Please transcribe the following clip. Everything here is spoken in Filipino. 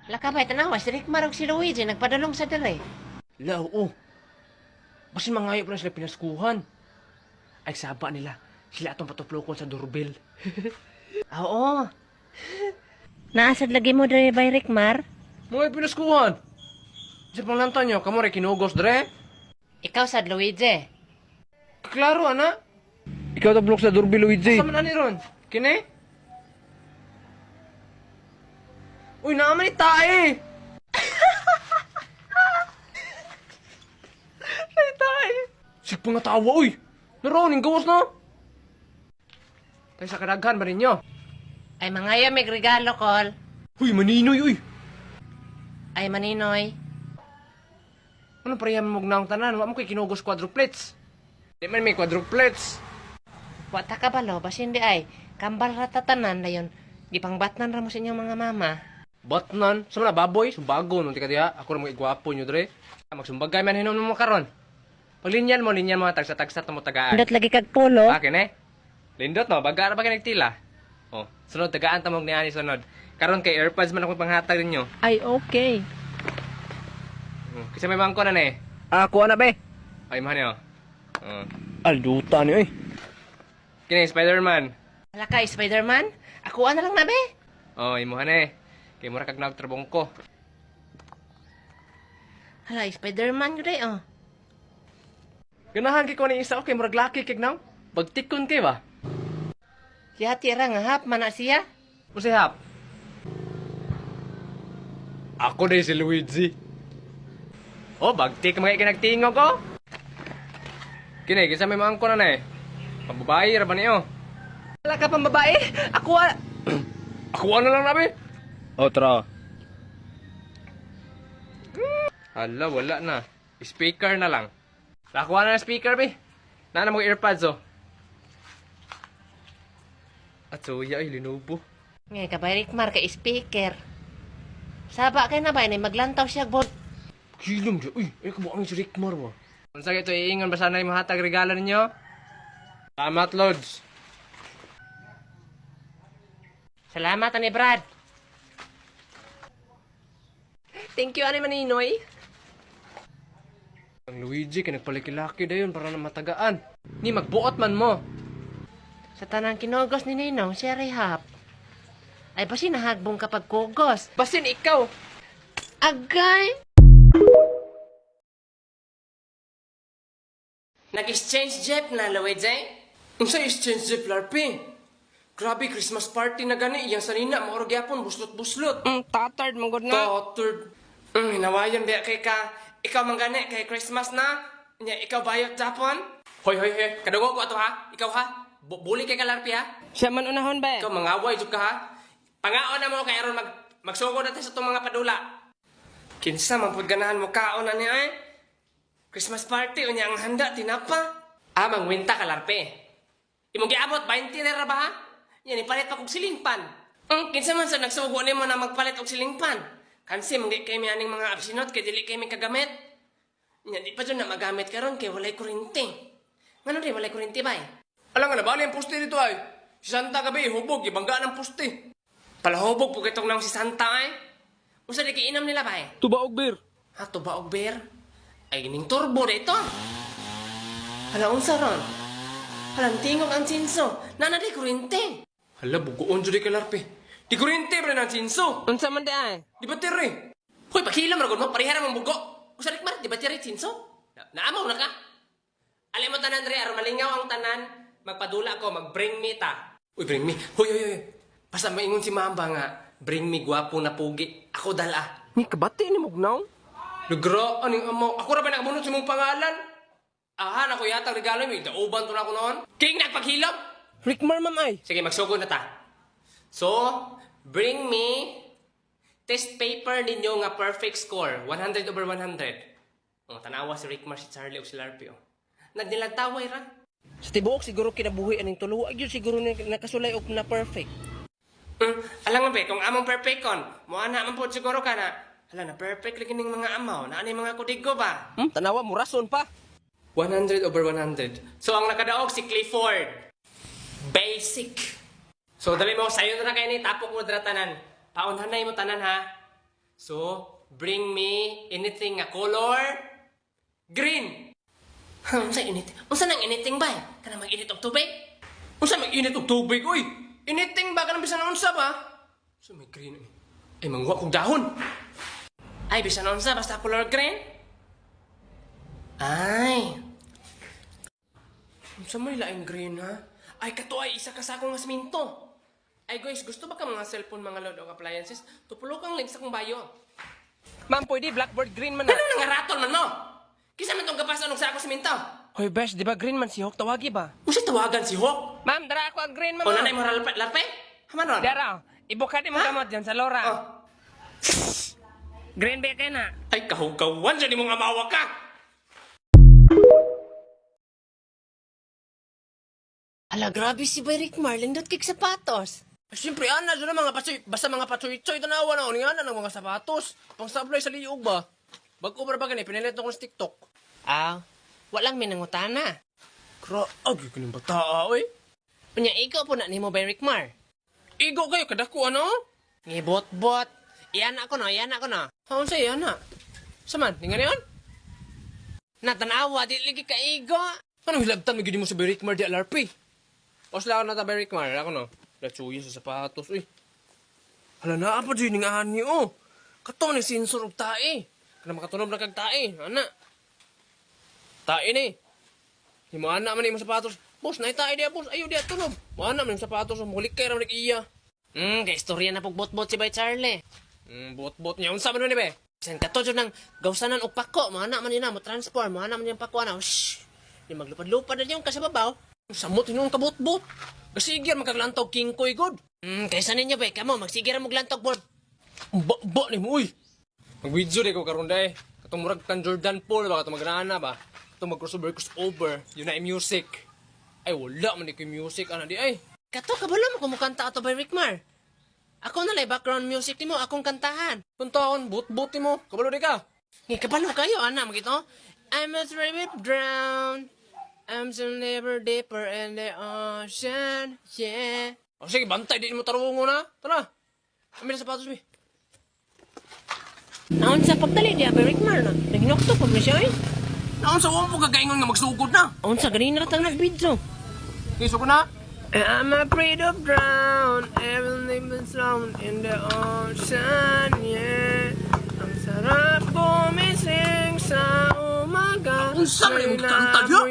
Lakabay, tanawa, si Rick Marog si Luigi, nagpadulong sa dire. La, oo. Basi mangayo pa na sila pinaskuhan. Ay, saba nila. Sila atong patuplokon sa doorbell. Oo. Naasad lagi mo dire by Rick Mar? Mga pinaskuhan. Sa panglanta nyo, kamo rin kinugos, dre? Ikaw sad Luigi. Klaro, ana. Ikaw tablok sa doorbell, Luigi. Asa man ani ron? Kine? Uy, naaman ni tae! Ay, tae! Sige pa nga tawa, uy! Naroon, yung gawas na! Tayo sa kadaghan ba ninyo? Ay mangaya may regalo kol. Uy, maninoy, uy! Ay maninoy. Ano pareham mo na ang tanan? Wa mo kay kinugos quadruplets. Di man may quadruplets. Wata ka balo, bas hindi ay. Kambal ratatanan na yun. Gipangbatnan ra mo sa inyong mga mama. Batnan? Sa mga baboy? Sumbago, nung tika diya. Ako na mga igwapo nyo, dre. Magsumbagay man hinom mo karon. Paglinyan mo, linyan mga tagsa-tagsa mo tagaan. Pindot lagi kag pulo. Akin eh. Lindot no, baga ba ka nagtila? Oh, sunod, tagaan tamog ni Ani sunod. Karon kay AirPods man ako panghatag ninyo. Ay okay. Kasi may bangko na eh. Kuha na be. Ay, man yun. Alduta ni oy. Kini, Spider-Man. Wala ka, Spider-Man? Ako na lang na be. Oh, imuhan eh. Kay mura kag nagtrabong ko. Hala, Spider-Man yun oh. Ganahan kay ko ni isa okay, murag laki kay naw. Pagtikon kay ba? Siya tira nga hap, mana siya. Musihap. Ako na si Luigi. Oh, bagtik mga ikinagtingo ko. Kini, kisa may maangko na eh. Pambabae, ra ba niyo? Wala ka pang babae? Ako Ako na lang nabi. Otra. Hala, wala na. Speaker na lang. Nakuha na ng speaker, be. Nana mo earpods, oh. At suya, ay, linubo. Ngay ka ba, Rick Mar, ka speaker. Saba kay na ba, ni maglantaw siya, bod. Hilom siya. Uy, ay, kabuang si Rickmar, ba? Kung sa ito, iingon ba sana yung mahatag regalo ninyo? Salamat, Lods. Salamat, ani Brad. Thank you, ani Maninoy. Ang Luigi, kinagpalikilaki dayon para na matagaan. Ni, magbuot man mo. Sa tanang kinugos ni Ninong, siya rehab. Ay, basi nahagbong kapag kugos. Basin, ikaw. Agay! Nag-exchange jet na, Luigi? Ang sa exchange Jeep Larping. Grabe, Christmas party na gani. Iyang sanina, maurag yapon, buslot-buslot. Tatard, mong good Totard. Hinawayan, biya kay ka. Ikaw man gani, kay Christmas na. Nya, ikaw bayot Japon. Hoy, hoy, hoy. Kadugo ko ato ha. Ikaw ha. Buli kay Kalarpi ha. Siya man unahon ba? Ikaw, mangaway jud ka ha. Pangaon na mo kay aron magsugod natin sa itong mga padula. Kinsa man pud ganahan mo kaon na niya eh. Christmas party unya ang handa tinapa. Amang winta Kalarpi. Imong giabot 20 ra ba ha? Yan ipalit pa kog silingpan. Kinsa man sa nagsugo nimo na magpalit og silingpan. Kansi manggi kay mi aning mga absinot kay dili kay mi kagamit. Nya di pa jud na magamit karon kay walay kuryente. Ngano di walay kuryente ba? Alam nga na bali ang poste dito ay. Si Santa gabi hubog ibangga ng poste. Palahubog po kitong nang si Santa ay. Usa di kay inam nila ba? Tubaog bir. Ha to ba og beer? Ay gining turbo dito. Hala unsa ron? Halang tingog ang sinso. Nana di kuryente. Hala bugoon jud kay Larpe. Di kuryente ba ng sinso? Unsa man di ay? Di ba tiri? Hoy, pakilam na mo, parihara mong bugo. Usa Rickmar, di ba tiri, Cinso? Naamaw na ka? Alam mo tanan, Dre, aron malingaw ang tanan, magpadula ko, mag-bring me ta. Uy, bring me. Hoy, hoy, hoy. Basta maingon si Mamba nga, bring me gwapo na pugi. Ako dala. Ni kabati ni mugnaw. Lugro, aning amo. Ako ra ba nakabunot sa mong pangalan? Aha, ako yata regalo mo. Dauban to na ako noon. King nagpaghilom. Rickmar mam ay. Sige, magsugod na ta. So, bring me test paper ninyo nga perfect score. 100 over 100. Oh, tanawa si Rickmar, si Charlie, o si Larpy. Oh. Nagdilagtaway ra. Sa tibuok siguro kinabuhi aning tulo. Ay yun siguro nakasulay og na perfect. Alam nga be, kung among perfect kon, mo ana man po siguro ka na, hala na perfect lagi ning mga amaw, na ani mga kudigo ba? Tanawa mo rason pa. 100 over 100. So, ang nakadaog si Clifford. Basic. So, dali mo, sayo na kayo ni tapok mo dra tanan. Paunhan na mo tanan ha. So, bring me anything nga color green. Unsa init? Unsa nang initing ba? Kana mag-init og tubig? Unsa mag-init og tubig? Uy, initing ba kana bisan unsa ba? So may green. Ay mangwa kog dahon. Ay bisan unsa basta color green? Ay. Unsa may laing green ha? Ay kato ay isa ka sa akong asminto. Ay guys, gusto ba ka mga cellphone, mga load o appliances? Tupulo kang link sa kong bayo. Ma'am, pwede blackboard green man na. Ano nang raton man mo? Kisa man itong kapasan ng sa ako siminto. Hoy, besh, di ba green man si Hawk? Tawagi ba? Usa tawagan si Hawk. Ma'am, dara ako ang green, ma'am. O nanay mo larpe? Haman ron? Dara, ibukati mo gamot dyan sa Laura. Oh. Green ba kayo na? Ay kahugawan siya di mong amawa ka. Ala, grabe si Rick Mar. Lindot kik sapatos. Siyempre, ana, dyan mga patsoy, basta mga patsoy-choy, tanawa na, nga na ng mga sapatos. Pang sablay sa liyog ba? Bago ba ba ganit, pinilit ako sa TikTok. Ah, walang minangutana. Graag, kaning bata, oy. Unya, ikaw po na ni mo Rick Mar. Igo kayo, kadako, ano? Ngibot-bot. Iyan ako no. Haon sa iya na. Saman, nga niyan? Natanawa, di lagi ka igo. Anong hilabtan, magiging mo sa Rick Mar di LRP? O sila ako na ta Rick Mar, ako no? Latsuya sa sapatos, uy. Hala na, apa dyan nga ani, oh. Kato man yung sensor og tae. Kana makatunob na kag tae, ana. Tae ni. Himo ana man yung sapatos. Boss, na tae dia, boss. Ayo dia tunob. Mo ana man yung sapatos, mulik kay ra man iya. Kay istorya na pag bot-bot si Bay Charlie. Bot-bot niya. Unsa man ni be? Sen kato dyan ng gawsanan og pako. Mana man yun na, mo transform. Mana man yung pako na. Shhh. Yung maglupad-lupad na yung kasababaw. Samot yung kabot-bot. Kasigir magkaglantog king koy god. Kaysa ninyo ba? Kamo, magsigira mo glantog board. Ba ni mo, uy. Mag-video di ko karon day. Katong murag kan Jordan Paul ba katong magnana ba? Katong mag-crossover, yun na yung music. Ay wala man di ko yung music ana di ay. Kato, kabalo mo kumukanta ato by Rick Mar. Ako na lang, background music ni mo, akong kantahan. Puntaon, bot-bot mo. Kabalo di ka. Kabalo kayo, ana, magito. I must really drown. I'm so never deeper in the ocean, yeah. O sige, bantay, di mo tarungo na. Tara. Kami na sapatos, mi. Naon sa pagdali niya, by Rick Mar na. Naginokto pa mo siya, eh. Naon sa uwan po kagaingon nga magsugod na. Naon sa ganina ratang nag-video. Kiso ko na. I'm afraid of drown, everything is drowned in the ocean, yeah. Ang sarap gumising sa umaga. Unsa man yung kanta, yo?